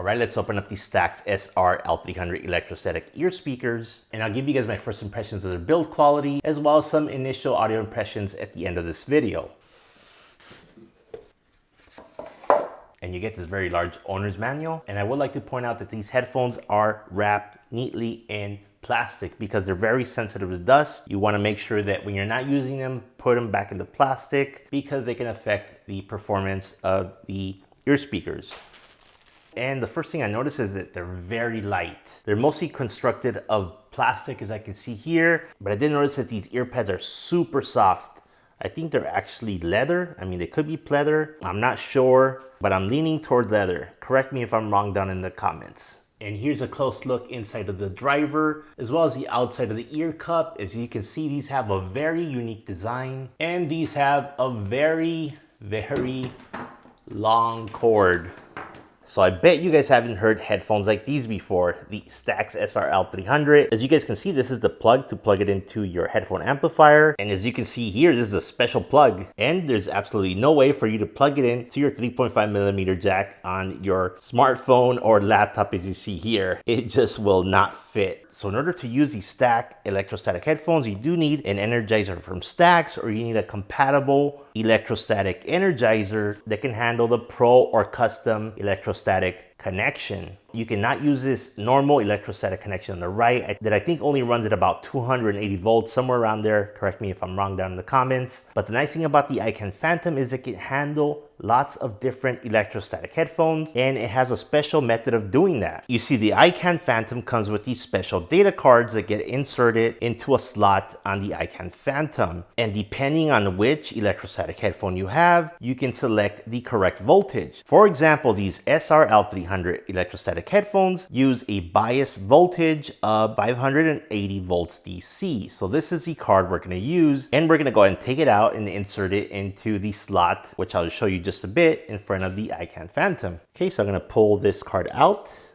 All right, let's open up the STAX SR-L300 electrostatic ear speakers, and I'll give you guys my first impressions of their build quality, as well as some initial audio impressions at the end of this video. And you get this very large owner's manual. And I would like to point out that these headphones are wrapped neatly in plastic because they're very sensitive to dust. You want to make sure that when you're not using them, put them back in the plastic because they can affect the performance of the ear speakers. And the first thing I notice is that they're very light. They're mostly constructed of plastic, as I can see here, but I did notice that these ear pads are super soft. I think they're actually leather. I mean, they could be pleather. I'm not sure, but I'm leaning toward leather. Correct me if I'm wrong down in the comments. And here's a close look inside of the driver, as well as the outside of the ear cup. As you can see, these have a very unique design, and these have a very, very long cord. So I bet you guys haven't heard headphones like these before, the STAX SR-L300. As you guys can see, this is the plug to plug it into your headphone amplifier. And as you can see here, this is a special plug. And there's absolutely no way for you to plug it into your 3.5mm jack on your smartphone or laptop, as you see here. It just will not fit. So in order to use these STAX electrostatic headphones, you do need an energizer from STAX, or you need a compatible electrostatic energizer that can handle the pro or custom electrostatic connection. You cannot use this normal electrostatic connection on the right that I think only runs at about 280 volts, somewhere around there. Correct me if I'm wrong down in the comments. But the nice thing about the iCAN Phantom is it can handle lots of different electrostatic headphones, and it has a special method of doing that. You see, the iCAN Phantom comes with these special data cards that get inserted into a slot on the iCAN Phantom. And depending on which electrostatic headphone you have, you can select the correct voltage. For example, these SR-L300 electrostatic headphones use a bias voltage of 580 volts DC. So this is the card we're going to use, and we're going to go ahead and take it out and insert it into the slot, which I'll show you just a bit, in front of the iCAN Phantom. Okay, so I'm going to pull this card out.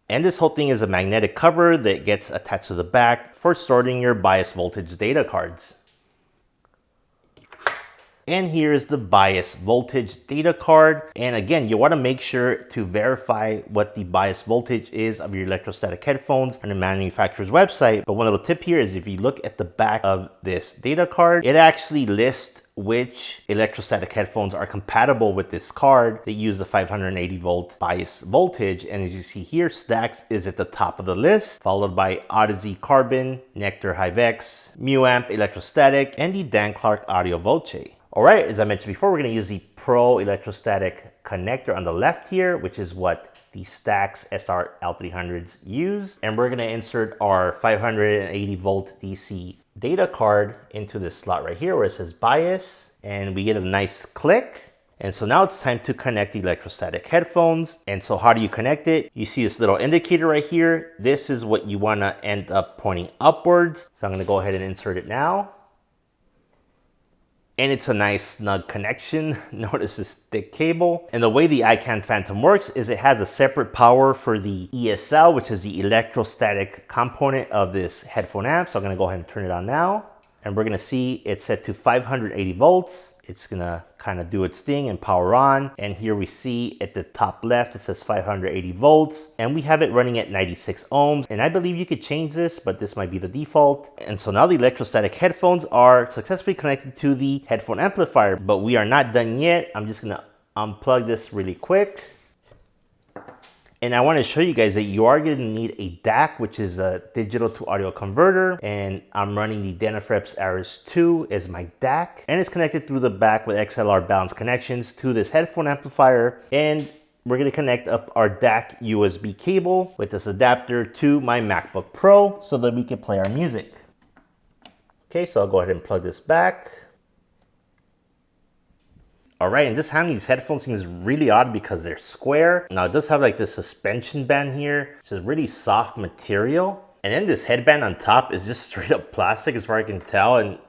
And this whole thing is a magnetic cover that gets attached to the back for storing your bias voltage data cards. And here's the bias voltage data card. And again, you want to make sure to verify what the bias voltage is of your electrostatic headphones on the manufacturer's website. But one little tip here is if you look at the back of this data card, it actually lists which electrostatic headphones are compatible with this card that use the 580 volt bias voltage. And as you see here, STAX is at the top of the list, followed by Odyssey Carbon, Nectar HiveX, Muamp Electrostatic, and the Dan Clark Audio Voce. All right, as I mentioned before, we're going to use the Pro electrostatic connector on the left here, which is what the STAX SR-L300s use. And we're going to insert our 580 volt DC data card into this slot right here where it says bias, and we get a nice click. And so now it's time to connect the electrostatic headphones. And so how do you connect it? You see this little indicator right here. This is what you want to end up pointing upwards. So I'm going to go ahead and insert it now. And it's a nice snug connection. Notice this thick cable. And the way the iCAN Phantom works is it has a separate power for the ESL, which is the electrostatic component of this headphone amp. So I'm going to go ahead and turn it on now. And we're going to see it's set to 580 volts. It's going to kind of do its thing and power on. And here we see at the top left, it says 580 volts. And we have it running at 96 ohms. And I believe you could change this, but this might be the default. And so now the electrostatic headphones are successfully connected to the headphone amplifier. But we are not done yet. I'm just going to unplug this really quick. And I want to show you guys that you are going to need a DAC, which is a digital to audio converter. And I'm running the Denafreps Aris 2 as my DAC. And it's connected through the back with XLR balanced connections to this headphone amplifier. And we're going to connect up our DAC USB cable with this adapter to my MacBook Pro so that we can play our music. Okay, so I'll go ahead and plug this back. All right, and just handling these headphones seems really odd because they're square. Now it does have like this suspension band here. It's a really soft material. And then this headband on top is just straight up plastic as far as I can tell. And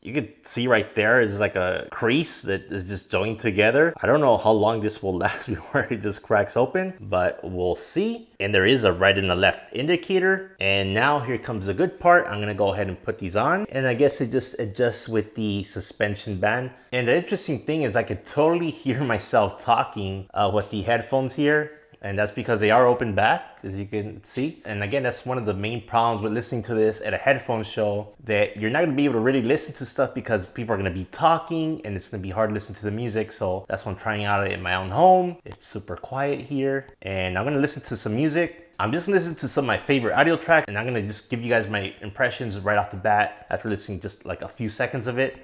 you can see right there is like a crease that is just joined together. I don't know how long this will last before it just cracks open, but we'll see. And there is a right and a left indicator. And now here comes the good part. I'm gonna go ahead and put these on. And I guess it just adjusts with the suspension band. And the interesting thing is I could totally hear myself talking with the headphones here. And that's because they are open back, as you can see. And again, that's one of the main problems with listening to this at a headphone show, that you're not gonna be able to really listen to stuff because people are gonna be talking and it's gonna be hard to listen to the music. So that's why I'm trying out in my own home. It's super quiet here. And I'm gonna listen to some music. I'm just gonna listen to some of my favorite audio tracks, and I'm gonna just give you guys my impressions right off the bat after listening just like a few seconds of it.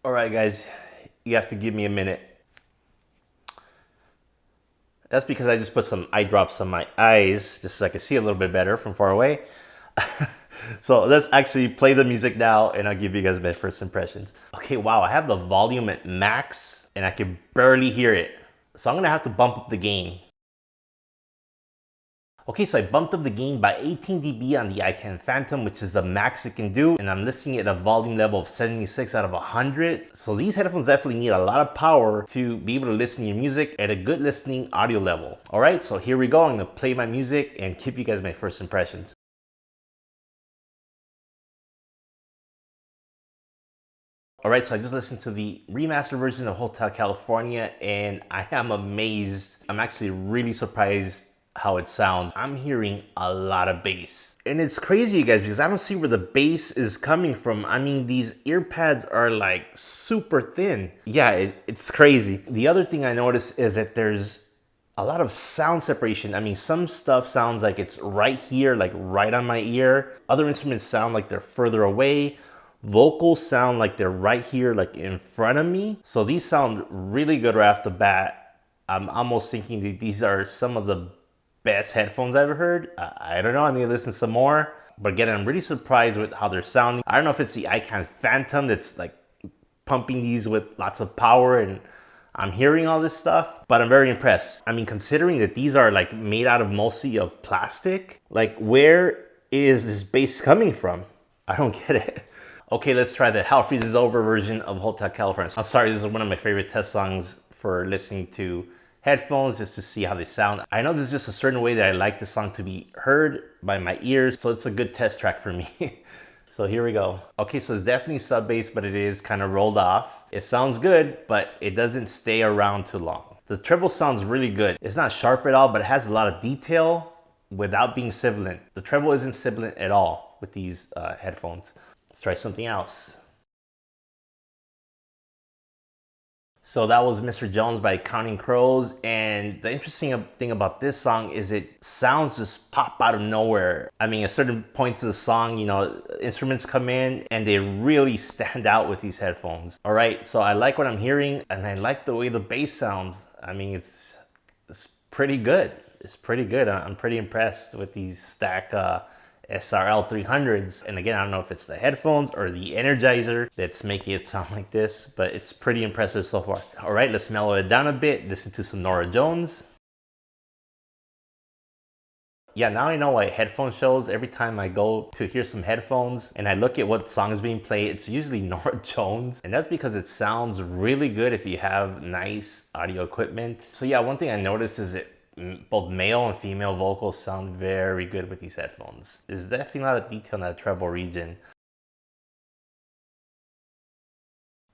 All right, guys, you have to give me a minute. That's because I just put some eye drops on my eyes just so I can see a little bit better from far away. So let's actually play the music now and I'll give you guys my first impressions. Okay, wow, I have the volume at max and I can barely hear it. So I'm gonna have to bump up the gain. Okay, so I bumped up the gain by 18 dB on the iCAN Phantom, which is the max it can do. And I'm listening at a volume level of 76 out of 100. So these headphones definitely need a lot of power to be able to listen to your music at a good listening audio level. All right, so here we go. I'm gonna play my music and give you guys my first impressions. All right, so I just listened to the remastered version of Hotel California and I am amazed. I'm actually really surprised how it sounds. I'm hearing a lot of bass. And it's crazy, you guys, because I don't see where the bass is coming from. I mean, these ear pads are like super thin. Yeah, it's crazy. The other thing I noticed is that there's a lot of sound separation. I mean, some stuff sounds like it's right here, like right on my ear. Other instruments sound like they're further away. Vocals sound like they're right here, like in front of me. So these sound really good right off the bat. I'm almost thinking that these are some of the best headphones I've ever heard. I don't know, I need to listen some more. But again, I'm really surprised with how they're sounding. I don't know if it's the iCAN Phantom that's like pumping these with lots of power and I'm hearing all this stuff, but I'm very impressed. I mean, considering that these are like made out of mostly of plastic, like where is this bass coming from? I don't get it. Okay, let's try the Hell Freezes Over version of Hotel California. I'm sorry, this is one of my favorite test songs for listening to headphones, just to see how they sound. I know there's just a certain way that I like the song to be heard by my ears, so it's a good test track for me. So here we go. Okay, so it's definitely sub bass, but it is kind of rolled off. It sounds good, but it doesn't stay around too long. The treble sounds really good. It's not sharp at all, but it has a lot of detail without being sibilant. The treble isn't sibilant at all with these headphones. Let's try something else. So that was Mr. Jones by Counting Crows, and the interesting thing about this song is it sounds just pop out of nowhere. I mean, at certain points of the song, you know, instruments come in and they really stand out with these headphones. All right, so I like what I'm hearing and I like the way the bass sounds. I mean, it's pretty good. It's pretty good. I'm pretty impressed with these STAX SR-L300s. And again, I don't know if it's the headphones or the Energizer that's making it sound like this, but it's pretty impressive so far. All right, let's mellow it down a bit. Listen to some Norah Jones. Yeah, now I know why headphone shows, every time I go to hear some headphones and I look at what song is being played, it's usually Norah Jones. And that's because it sounds really good if you have nice audio equipment. So yeah, one thing I noticed is that both male and female vocals sound very good with these headphones. There's definitely a lot of detail in that treble region.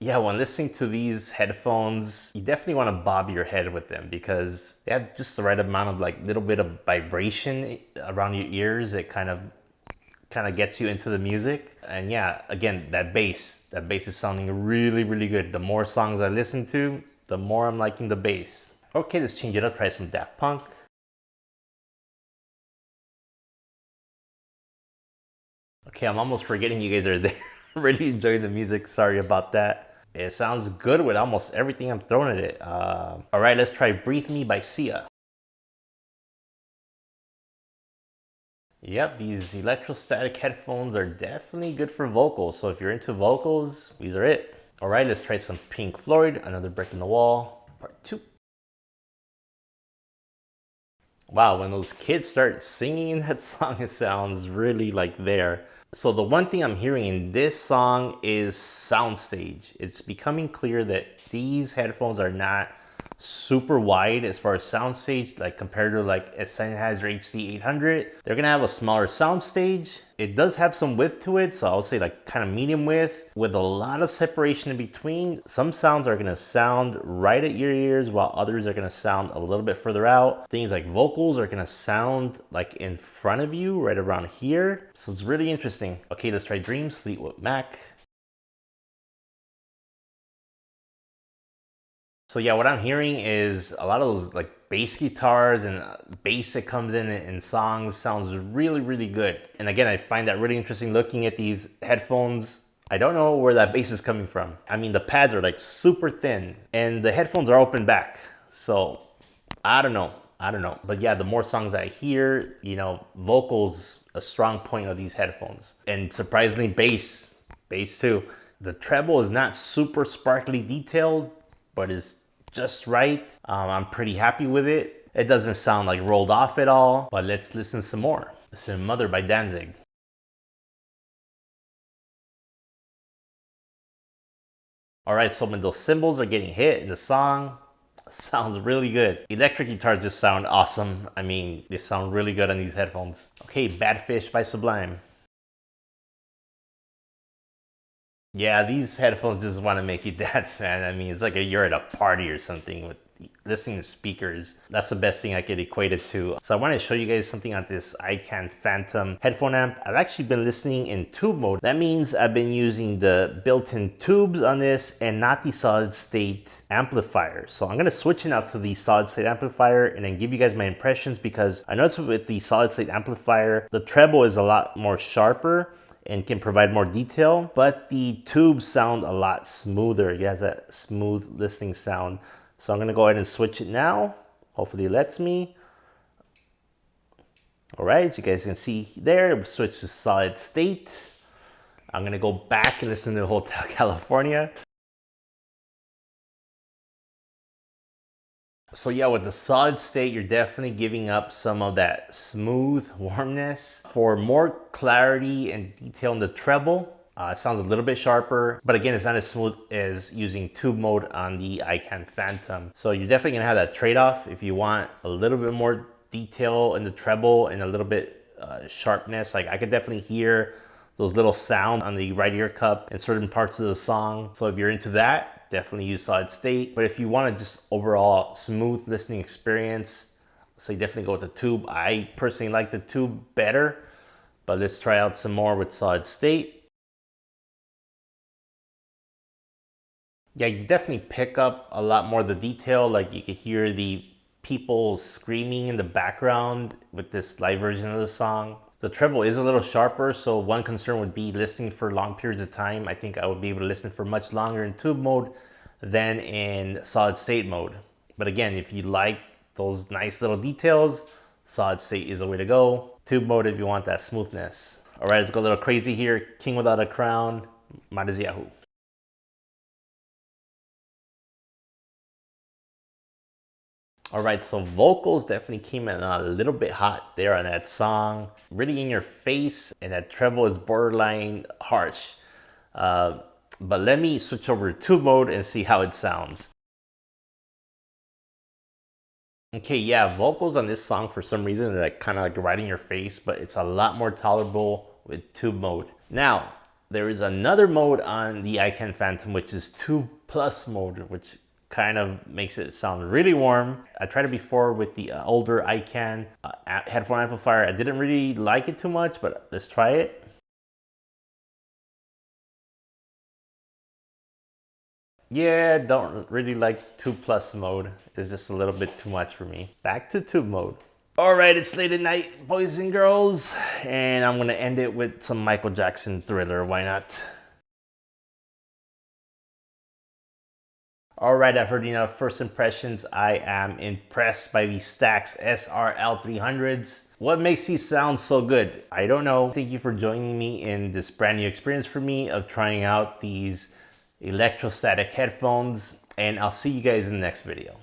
Yeah, when listening to these headphones, you definitely want to bob your head with them because they have just the right amount of like little bit of vibration around your ears. It kind of gets you into the music. And yeah, again, that bass is sounding really, really good. The more songs I listen to, the more I'm liking the bass. Okay, let's change it up, try some Daft Punk. Okay, I'm almost forgetting you guys are there. Really enjoying the music, sorry about that. It sounds good with almost everything I'm throwing at it. All right, let's try Breathe Me by Sia. Yep, these electrostatic headphones are definitely good for vocals. So if you're into vocals, these are it. All right, let's try some Pink Floyd, Another Brick in the Wall, part 2. Wow, when those kids start singing in that song, it sounds really like there. So the one thing I'm hearing in this song is soundstage. It's becoming clear that these headphones are not super wide as far as soundstage, like compared to like a Sennheiser HD800. They're gonna have a smaller soundstage. It does have some width to it, so I'll say like kind of medium width with a lot of separation in between. Some sounds are gonna sound right at your ears while others are gonna sound a little bit further out. Things like vocals are gonna sound like in front of you, right around here. So it's really interesting. Okay, let's try Dreams, Fleetwood Mac. So yeah, what I'm hearing is a lot of those like bass guitars and bass that comes in songs sounds really, really good. And again, I find that really interesting looking at these headphones. I don't know where that bass is coming from. I mean, the pads are like super thin and the headphones are open back. So I don't know. But yeah, the more songs I hear, you know, vocals, a strong point of these headphones. And surprisingly, bass too. The treble is not super sparkly detailed, but is just right. I'm pretty happy with it. It doesn't sound like rolled off at all, but let's listen some more. Listen to Mother by Danzig. All right, so when those cymbals are getting hit in the song, sounds really good. Electric guitars just sound awesome. I mean, they sound really good on these headphones. Okay, Bad Fish by Sublime. Yeah, these headphones just want to make you dance, man. I mean, it's like you're at a party or something with listening to speakers. That's the best thing I could equate it to. So I want to show you guys something on this iCAN Phantom headphone amp. I've actually been listening in tube mode. That means I've been using the built-in tubes on this and not the solid state amplifier. So I'm going to switch it out to the solid state amplifier and then give you guys my impressions, because I noticed with the solid state amplifier, the treble is a lot more sharper and can provide more detail, but the tubes sound a lot smoother. It has that smooth listening sound. So I'm gonna go ahead and switch it now. Hopefully it lets me. All right, you guys can see there, switch to solid state. I'm gonna go back and listen to Hotel California. So yeah, with the solid state, you're definitely giving up some of that smooth warmness. For more clarity and detail in the treble, it sounds a little bit sharper, but again, it's not as smooth as using tube mode on the iCAN Phantom. So you're definitely gonna have that trade-off if you want a little bit more detail in the treble and a little bit sharpness. Like I could definitely hear those little sounds on the right ear cup in certain parts of the song. So if you're into that, definitely use solid state. But if you want to just overall smooth listening experience, so you definitely go with the tube. I personally like the tube better, but let's try out some more with solid state. Yeah, you definitely pick up a lot more of the detail. Like you could hear the people screaming in the background with this live version of the song. The treble is a little sharper, so one concern would be listening for long periods of time. I think I would be able to listen for much longer in tube mode than in solid state mode. But again, if you like those nice little details, solid state is the way to go. Tube mode if you want that smoothness. All right, let's go a little crazy here. King Without a Crown, Might as Yahoo. All right, so vocals definitely came in a little bit hot there on that song. Really in your face, and that treble is borderline harsh. But let me switch over to tube mode and see how it sounds. Okay, yeah, vocals on this song for some reason are like kind of like right in your face, but it's a lot more tolerable with tube mode. Now, there is another mode on the iCAN Phantom, which is Tube Plus mode, which kind of makes it sound really warm. I tried it before with the older iCAN headphone amplifier. I didn't really like it too much, but let's try it. Yeah, don't really like Tube Plus mode. It's just a little bit too much for me. Back to tube mode. All right, it's late at night, boys and girls, and I'm gonna end it with some Michael Jackson Thriller. Why not? All right, I've heard enough first impressions. I am impressed by these STAX SR-L300s. What makes these sound so good? I don't know. Thank you for joining me in this brand new experience for me of trying out these electrostatic headphones, and I'll see you guys in the next video.